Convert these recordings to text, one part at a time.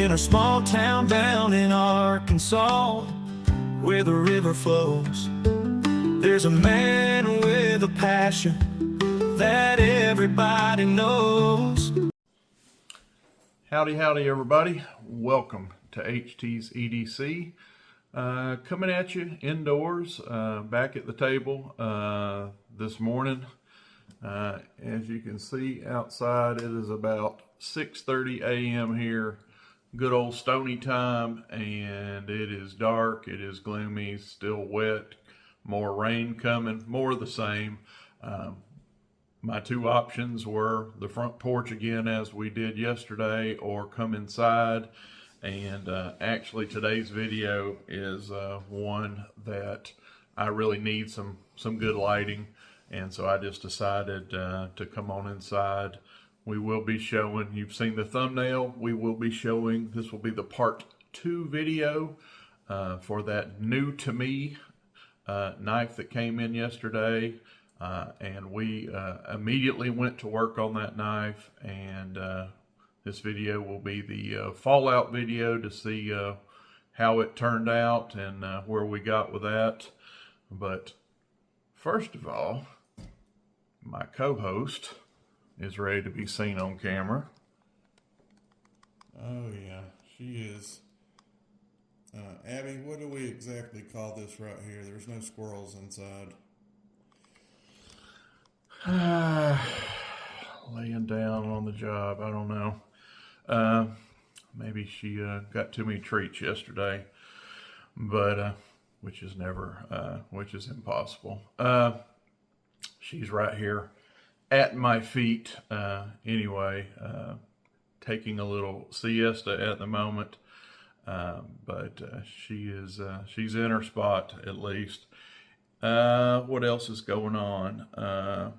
in a small town down in Arkansas, where the river flows, there's a man with a passion that everybody knows. Howdy, everybody. Welcome to HT's EDC. Coming at you indoors, back at the table this morning. As you can see outside, it is about 6:30 a.m. here. Good old stony time, and it is dark, it is gloomy, still wet, more rain coming, more of the same. My two options were the front porch again as we did yesterday, or come inside. And actually today's video is one that I really need some good lighting, and so I just decided to come on inside. We will be showing, you've seen the thumbnail, we will be showing, this will be the part 2 video for that new to me knife that came in yesterday. And we immediately went to work on that knife, and this video will be the fallout video to see how it turned out and where we got with that. But first of all, my co-host is ready to be seen on camera. Oh yeah, she is. Abby, what do we exactly call this right here? There's no squirrels inside. Laying down on the job, I don't know. Maybe she got too many treats yesterday, but which is impossible. She's right here at my feet anyway, taking a little siesta at the moment, but she's in her spot at least. What else is going on?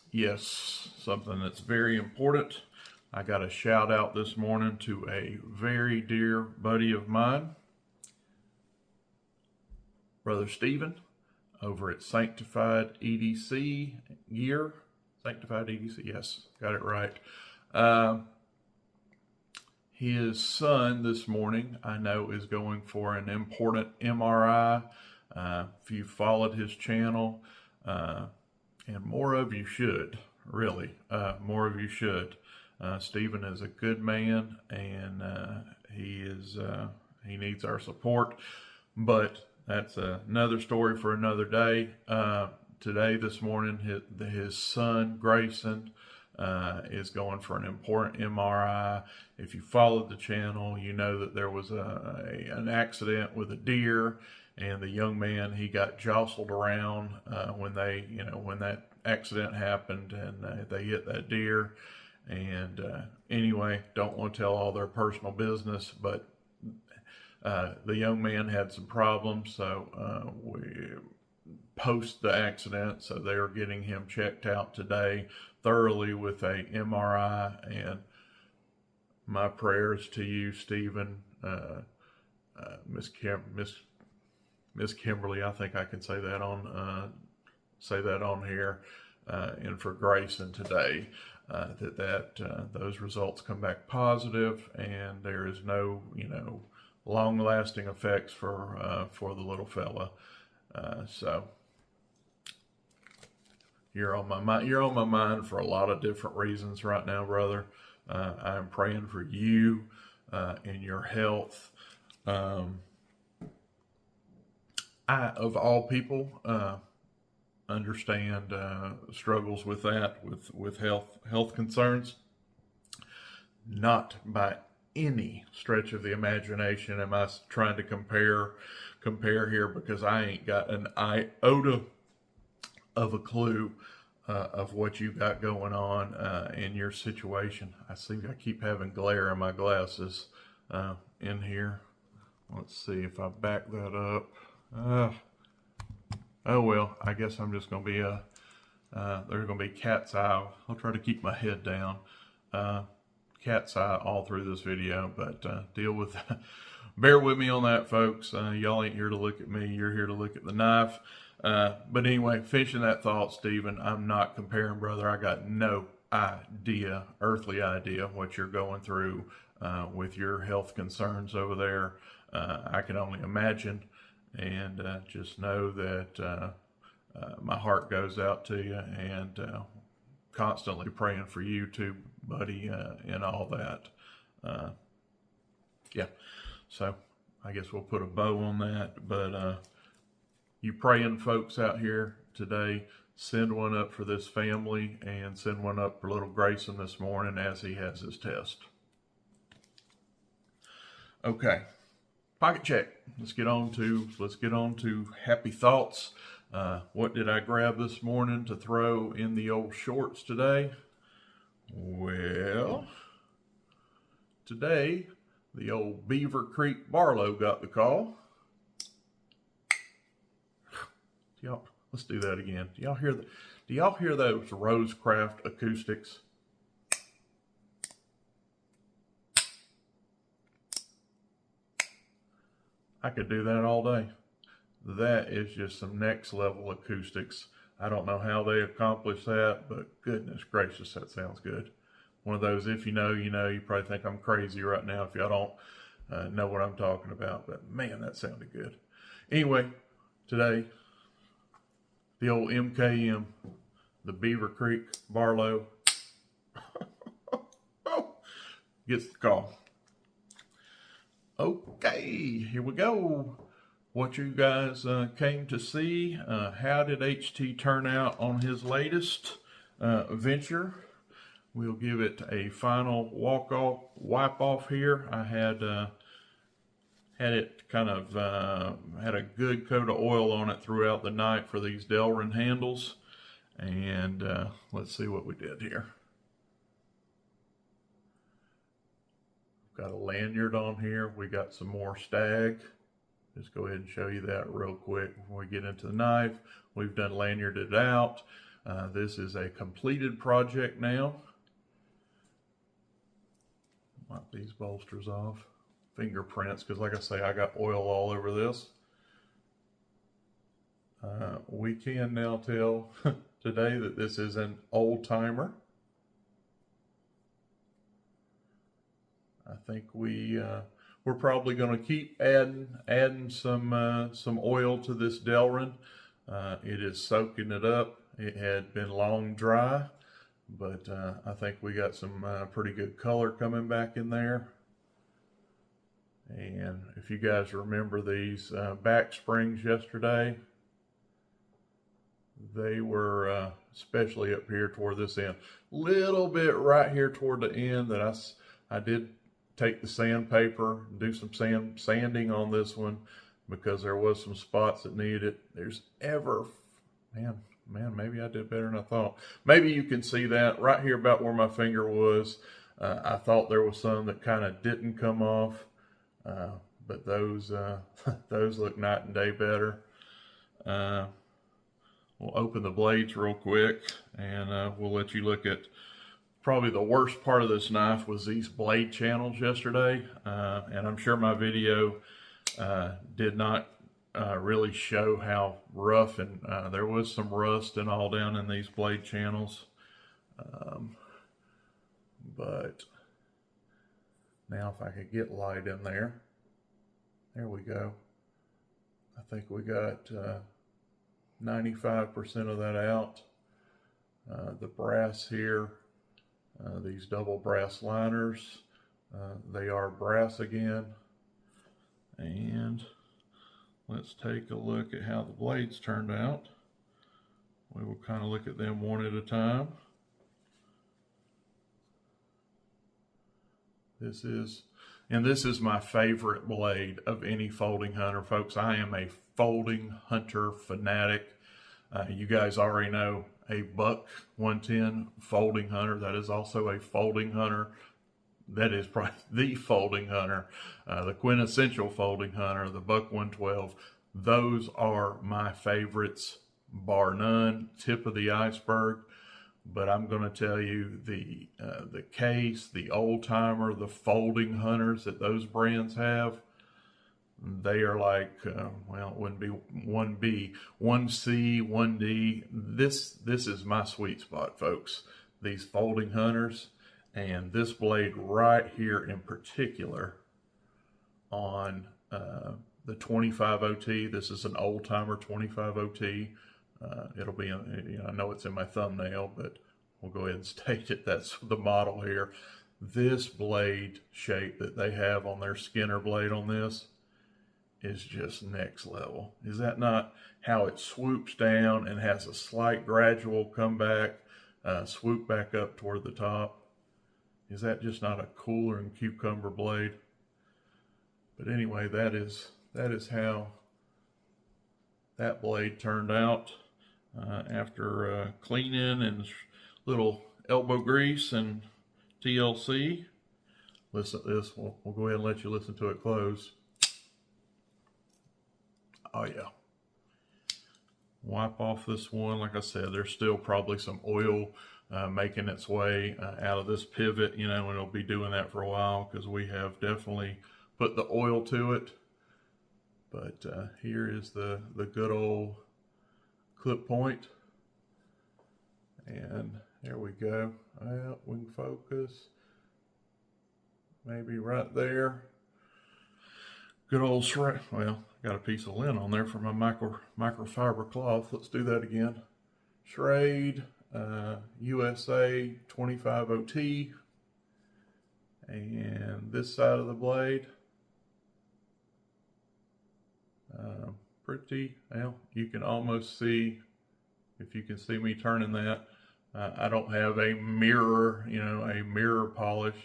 Yes, something that's very important. I got a shout out this morning to a very dear buddy of mine, Brother Stephen, over at Sanctified EDC Gear. Sanctified EDC, yes, got it right. His son this morning, I know, is going for an important MRI. If you followed his channel, and more of you should, really, more of you should. Stephen is a good man, and he needs our support, but that's another story for another day. This morning, his son, Grayson, is going for an important MRI. If you followed the channel, you know that there was an accident with a deer, and the young man, he got jostled around when that accident happened, and they hit that deer. And anyway, don't want to tell all their personal business, but the young man had some problems, so we post the accident, so they are getting him checked out today thoroughly with a MRI. And my prayers to you, Stephen, Miss Kimberly, I think I can say that on here, and for Grayson today, that those results come back positive, and there is no long-lasting effects for the little fella. So you're on my mind. You're on my mind for a lot of different reasons right now, brother. I am praying for you and your health. I, of all people, understand struggles with that, with health concerns. Not by any stretch of the imagination am I trying to compare here, because I ain't got an iota of a clue of what you got going on in your situation. I keep having glare in my glasses in here. Let's see if I back that up. Oh well, I guess I'm just going to be there's going to be cat's eye. I'll try to keep my head down. Cat's eye all through this video, but deal with that. Bear with me on that, folks. Y'all ain't here to look at me. You're here to look at the knife. But anyway, finishing that thought, Stephen, I'm not comparing, brother. I got no idea, earthly idea, what you're going through with your health concerns over there. I can only imagine, and just know that my heart goes out to you, and constantly praying for you too, buddy, and all that. Yeah, so I guess we'll put a bow on that, but you praying folks out here today, send one up for this family, and send one up for little Grayson this morning as he has his test. Okay, pocket check. Let's get on to happy thoughts. What did I grab this morning to throw in the old shorts today? Well, today the old Beaver Creek Barlow got the call. Let's do that again. Do y'all hear those Rosecraft acoustics? I could do that all day. That is just some next level acoustics. I don't know how they accomplish that, but goodness gracious, that sounds good. One of those, if you know, you know. You probably think I'm crazy right now if y'all don't know what I'm talking about, but man, that sounded good. Anyway, today, the old MKM, the Beaver Creek Barlow, gets the call. Okay, here we go. What you guys came to see. How did HT turn out on his latest venture? We'll give it a final wipe off here. I had it kind of had a good coat of oil on it throughout the night for these delrin handles, and let's see what we did here. Got a lanyard on here. We got some more stag. Just go ahead and show you that real quick before we get into the knife. We've done lanyarded out. This is a completed project now. Wipe these bolsters off. Fingerprints, because like I say, I got oil all over this. We can now tell today that this is an old timer. I think we're probably going to keep adding some oil to this delrin. It is soaking it up. It had been long dry, but I think we got some pretty good color coming back in there. And if you guys remember these back springs yesterday, they were especially up here toward this end, little bit right here toward the end that I did take the sandpaper, do some sanding on this one because there was some spots that needed it. There's man, maybe I did better than I thought. Maybe you can see that right here about where my finger was. I thought there was some that kind of didn't come off, but those look night and day better. We'll open the blades real quick, and we'll let you look at. Probably the worst part of this knife was these blade channels yesterday, and I'm sure my video did not really show how rough, and there was some rust and all down in these blade channels. But now if I could get light in there, there we go. I think we got 95% of that out. The brass here, these double brass liners, they are brass again. And let's take a look at how the blades turned out. We will kind of look at them one at a time. This is my favorite blade of any folding hunter, folks. I am a folding hunter fanatic. You guys already know a buck 110 folding hunter. That is also a folding hunter. That is probably the folding hunter, the quintessential folding hunter, the buck 112. Those are my favorites, bar none. Tip of the iceberg. But I'm going to tell you the case, the old timer, the folding hunters that those brands have, they are like, well, it wouldn't be 1B, 1C, 1D. This is my sweet spot, folks. These folding hunters. And this blade right here in particular on the 25 OT, this is an Old Timer 25 OT. It'll be, I know it's in my thumbnail, but we'll go ahead and state it. That's the model here. This blade shape that they have on their Skinner blade on this is just next level. Is that not how it swoops down and has a slight gradual comeback, swoop back up toward the top? Is that just not a cooler and cucumber blade? But anyway, that is how that blade turned out after cleaning and little elbow grease and TLC. Listen to this. We'll go ahead and let you listen to it close. Oh yeah. Wipe off this one. Like I said, there's still probably some oil making its way out of this pivot, and it'll be doing that for a while because we have definitely put the oil to it. But here is the good old clip point. And there we go. Well, we can focus. Maybe right there. Good old Schrade. Well, got a piece of lint on there for my microfiber cloth. Let's do that again. Schrade USA 25 OT. And this side of the blade. Pretty, well, you can almost see, if you can see me turning that. I don't have a mirror, a mirror polish,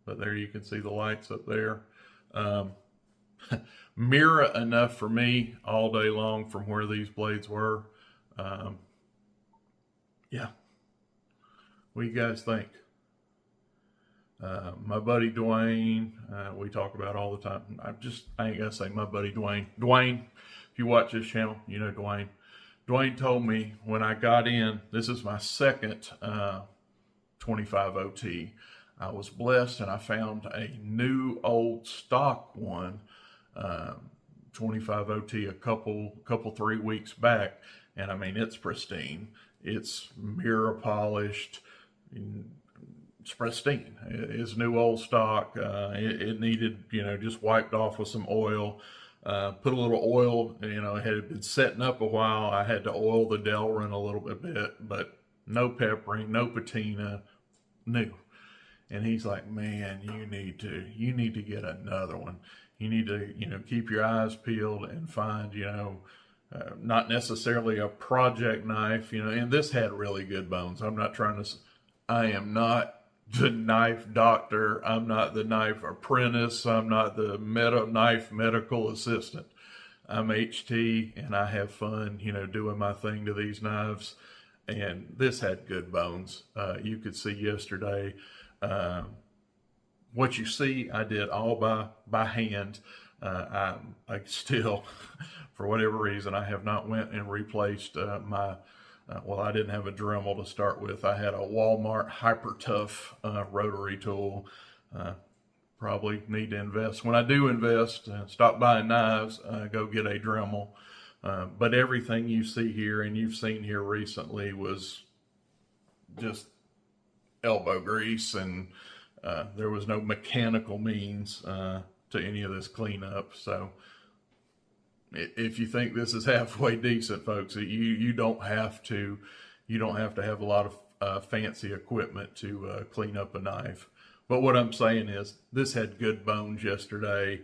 but there you can see the lights up there. Mirror enough for me all day long from where these blades were. Yeah. What do you guys think? My buddy Dwayne, we talk about all the time. I ain't gonna say my buddy Dwayne. Dwayne, if you watch this channel, you know Dwayne. Dwayne told me when I got in, this is my second 25 OT. I was blessed and I found a new old stock one, 25 OT a couple 3 weeks back. And I mean, it's pristine. It's mirror polished. It's pristine. It's new old stock. It needed, just wiped off with some oil. Put a little oil, it had been setting up a while. I had to oil the delrin a little bit, but no peppering, no patina, new. And he's like, man, you need to get another one. You need to, keep your eyes peeled and find, not necessarily a project knife, and this had really good bones. I am not the knife doctor. I'm not the knife apprentice. I'm not the knife medical assistant. I'm HT and I have fun, doing my thing to these knives. And this had good bones. You could see yesterday, what you see, I did all by hand. I still, for whatever reason, I have not went and replaced I didn't have a Dremel to start with. I had a Walmart Hyper Tough rotary tool. Probably need to invest. When I do invest, stop buying knives, go get a Dremel. But everything you see here and you've seen here recently was just elbow grease, and there was no mechanical means to any of this cleanup. So if you think this is halfway decent, folks, you don't have to have a lot of fancy equipment to clean up a knife. But what I'm saying is, this had good bones yesterday.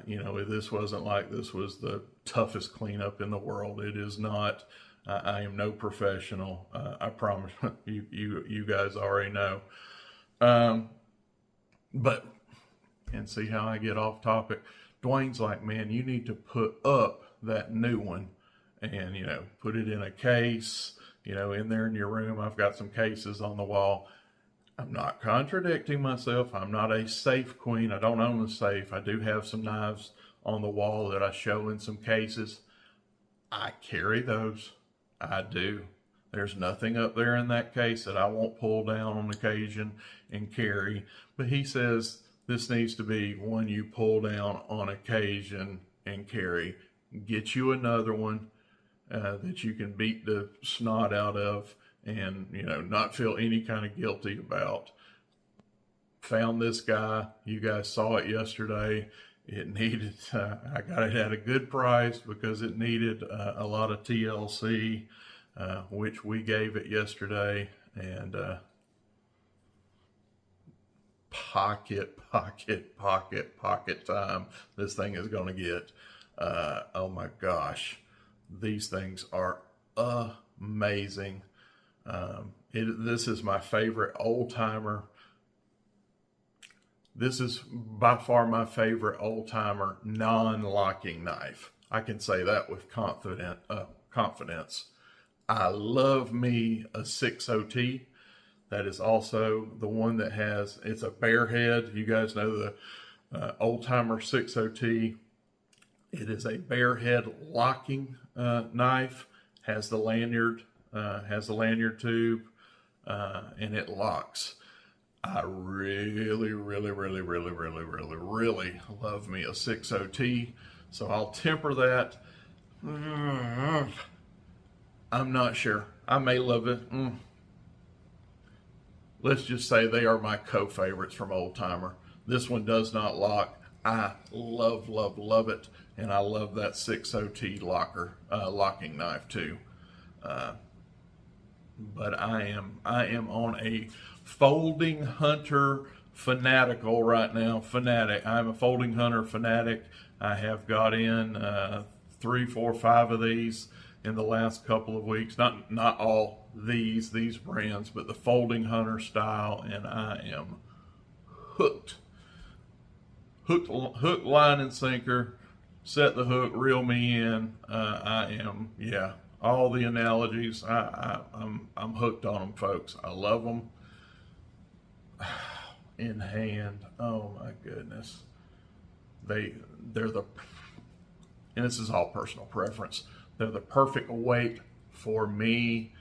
This wasn't like this was the toughest cleanup in the world. It is not. I am no professional. I promise you guys already know. But see how I get off topic. Dwayne's like, man, you need to put up that new one and, put it in a case, in there in your room. I've got some cases on the wall. I'm not contradicting myself. I'm not a safe queen. I don't own a safe. I do have some knives on the wall that I show in some cases. I carry those. I do. There's nothing up there in that case that I won't pull down on occasion and carry. But he says, this needs to be one you pull down on occasion and carry. Get you another one that you can beat the snot out of and, not feel any kind of guilty about. found this guy. You guys saw it yesterday. It needed, I got it at a good price because it needed a lot of TLC, which we gave it yesterday, and pocket time this thing is going to get. Oh my gosh, these things are amazing. This is my favorite old timer. This is by far my favorite old timer non-locking knife. I can say that with confidence. I love me a 6OT. That is also the one that has, it's a bare head. You guys know the old timer 6OT. It is a bare head locking knife. Has the lanyard tube, and it locks. I really love me a 6OT, so I'll temper that. I'm not sure. I may love it. Let's just say they are my co-favorites from Old Timer. This one does not lock. I love it, and I love that 6OT locking knife too. But I am on a folding hunter fanatical right now. I'm a folding hunter fanatic. I have got in 3, 4, 5 of these in the last couple of weeks. Not all these brands, but the folding hunter style, and I am hooked. Hook, line, and sinker. Set the hook, reel me in. I am, yeah. All the analogies, I'm hooked on them, folks. I love them. In hand, oh my goodness. They're the, and this is all personal preference, they're the perfect weight for me.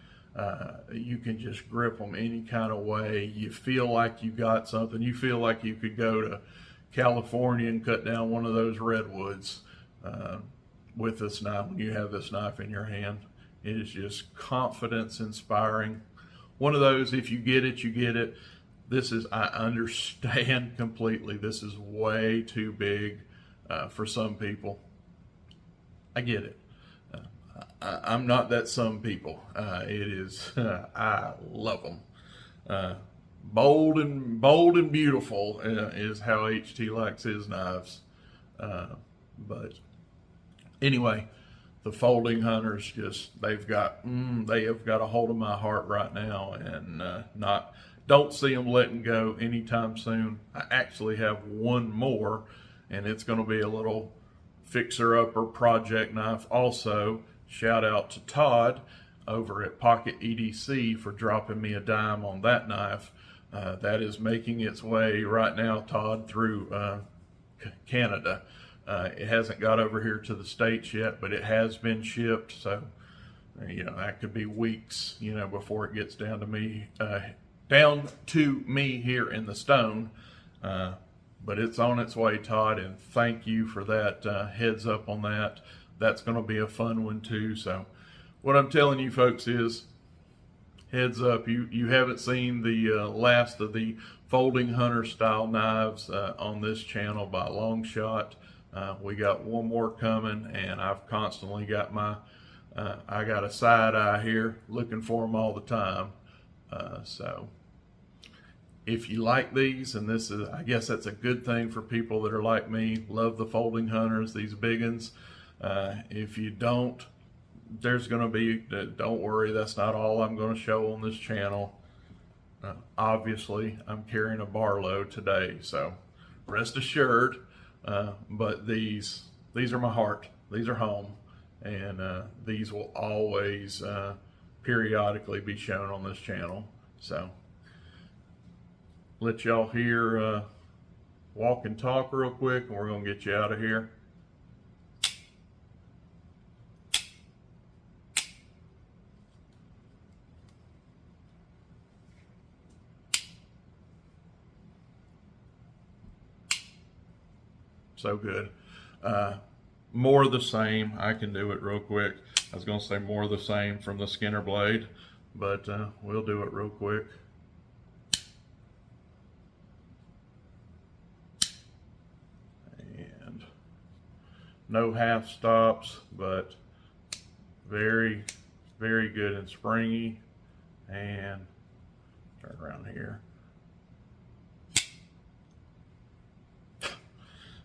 You can just grip them any kind of way. You feel like you got something. You feel like you could go to California and cut down one of those redwoods with this knife when you have this knife in your hand. It is just confidence inspiring. One of those, if you get it, you get it. This is, I understand completely. This is way too big for some people. I get it. I'm not that some people. It is, I love them. Bold and beautiful is how HT likes his knives. But anyway, the folding hunters just, they have got a hold of my heart right now, and don't see them letting go anytime soon. I actually have one more, and it's going to be a little fixer-upper project knife also. Shout out to Todd over at Pocket EDC for dropping me a dime on that knife. That is making its way right now, Todd, through Canada. It hasn't got over here to the States yet, but it has been shipped. So, you know, that could be weeks, you know, before it gets down to me here in the stone. But it's on its way, Todd, and thank you for that heads up on that. That's going to be a fun one too. So what I'm telling you folks is, heads up, you haven't seen the last of the folding hunter style knives on this channel by a long shot. We got one more coming, and I've constantly got my I got a side eye here looking for them all the time. So if you like these, and this is, I guess that's a good thing for people that are like me, love the folding hunters, these big ones. If you don't, there's going to be, don't worry, that's not all I'm going to show on this channel. Obviously, I'm carrying a bar load today, so rest assured. But these are my heart. These are home, and these will always periodically be shown on this channel. So let y'all hear walk and talk real quick, and we're going to get you out of here. So good. More of the same. I can do it real quick. I was going to say more of the same from the Skinner blade, but we'll do it real quick. no half stops, but very, very good and springy. And turn around here.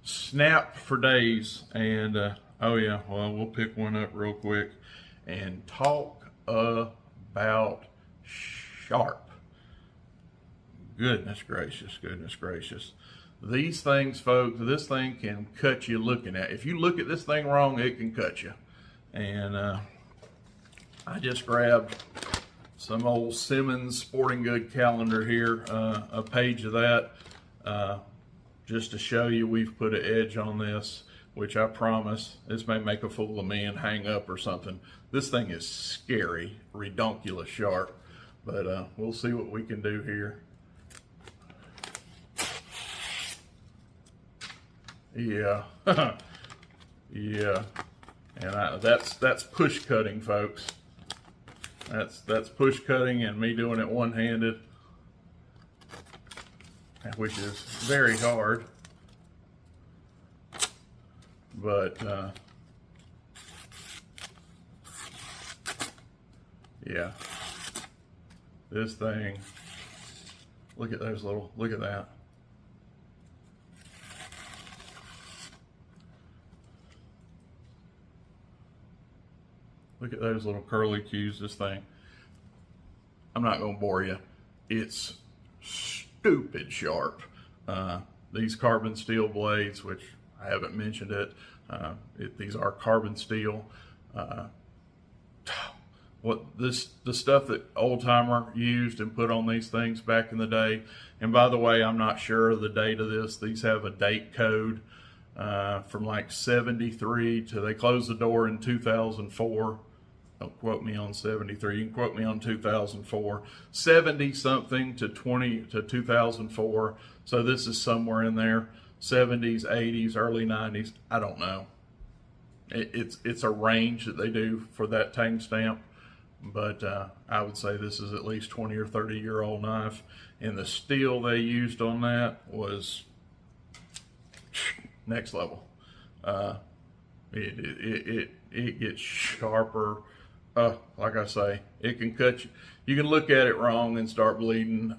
Snap for days. And oh yeah, well, we'll pick one up real quick and talk about sharp. Goodness gracious, goodness gracious. These things, folks, this thing can cut you looking at. If you look at this thing wrong, it can cut you. And I just grabbed some old Simmons Sporting Good calendar here, a page of that, just to show you we've put an edge on this, which I promise this may make a fool of me and hang up or something. This thing is scary, redonkulous sharp, but we'll see what we can do here. Yeah, yeah, and that's push cutting, folks. That's push cutting and me doing it one-handed, which is very hard. But yeah, this thing. Look at those little. Look at that. Look at those little curly cues, this thing. I'm not going to bore you. It's stupid sharp. These carbon steel blades, which I haven't mentioned it, these are carbon steel. The stuff that Old Timer used and put on these things back in the day, and by the way, I'm not sure of the date of this. These have a date code from like 73 to they closed the door in 2004. Don't quote me on 73. You can quote me on 2004. 70 something to 2004. So this is somewhere in there. 70s, 80s, early 90s. I don't know. It's a range that they do for that tang stamp. But I would say this is at least 20 or 30-year-old knife. And the steel they used on that was next level. It gets sharper. Like I say, it can cut you. You can look at it wrong and start bleeding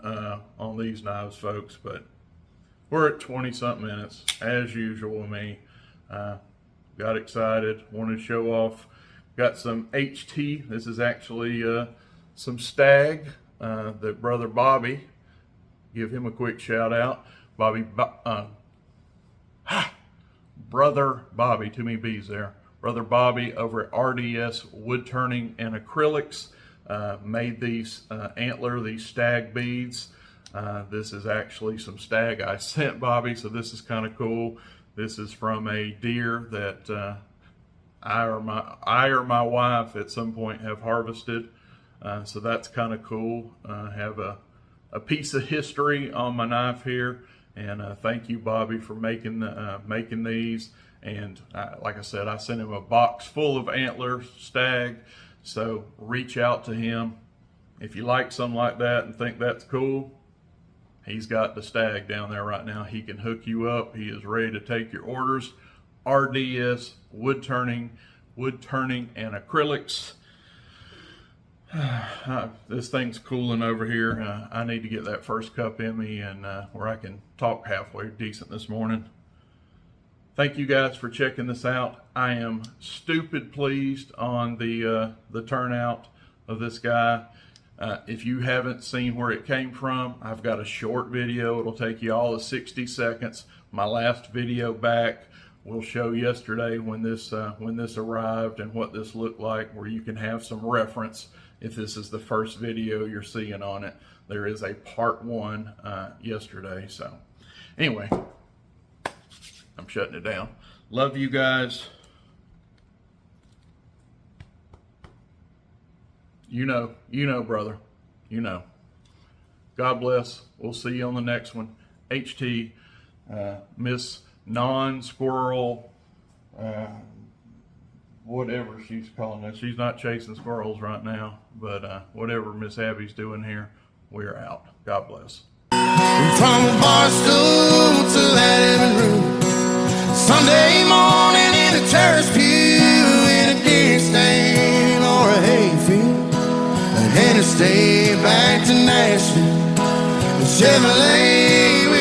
on these knives, folks. But we're at 20-something minutes, as usual with me. Got excited, wanted to show off. Got some HT. This is actually some stag that brother Bobby. Give him a quick shout out, Brother Bobby, too many B's there. Brother Bobby over at RDS Wood Turning and Acrylics made these these stag beads. This is actually some stag I sent Bobby, so this is kind of cool. This is from a deer that I or my wife at some point have harvested. So that's kind of cool. Have a piece of history on my knife here. And thank you, Bobby, for making these. And like I said, I sent him a box full of antler stag. So reach out to him. If you like something like that and think that's cool, he's got the stag down there right now. He can hook you up. He is ready to take your orders. RDS Wood Turning and Acrylics. This thing's cooling over here. I need to get that first cup in me and where I can talk halfway decent this morning. Thank you guys for checking this out. I am stupid pleased on the turnout of this guy. If you haven't seen where it came from, I've got a short video. It'll take you all of 60 seconds. My last video back will show yesterday when this arrived and what this looked like, where you can have some reference if this is the first video you're seeing on it. There is a part 1 yesterday. So anyway, I'm shutting it down. Love you guys. You know, brother. You know. God bless. We'll see you on the next one. HT, Miss Non-Squirrel, whatever she's calling us. She's not chasing squirrels right now, but whatever Miss Abby's doing here, we're out. God bless. From a bar stool to that living room, Sunday morning in a church. Interstate back to Nashville. Chevrolet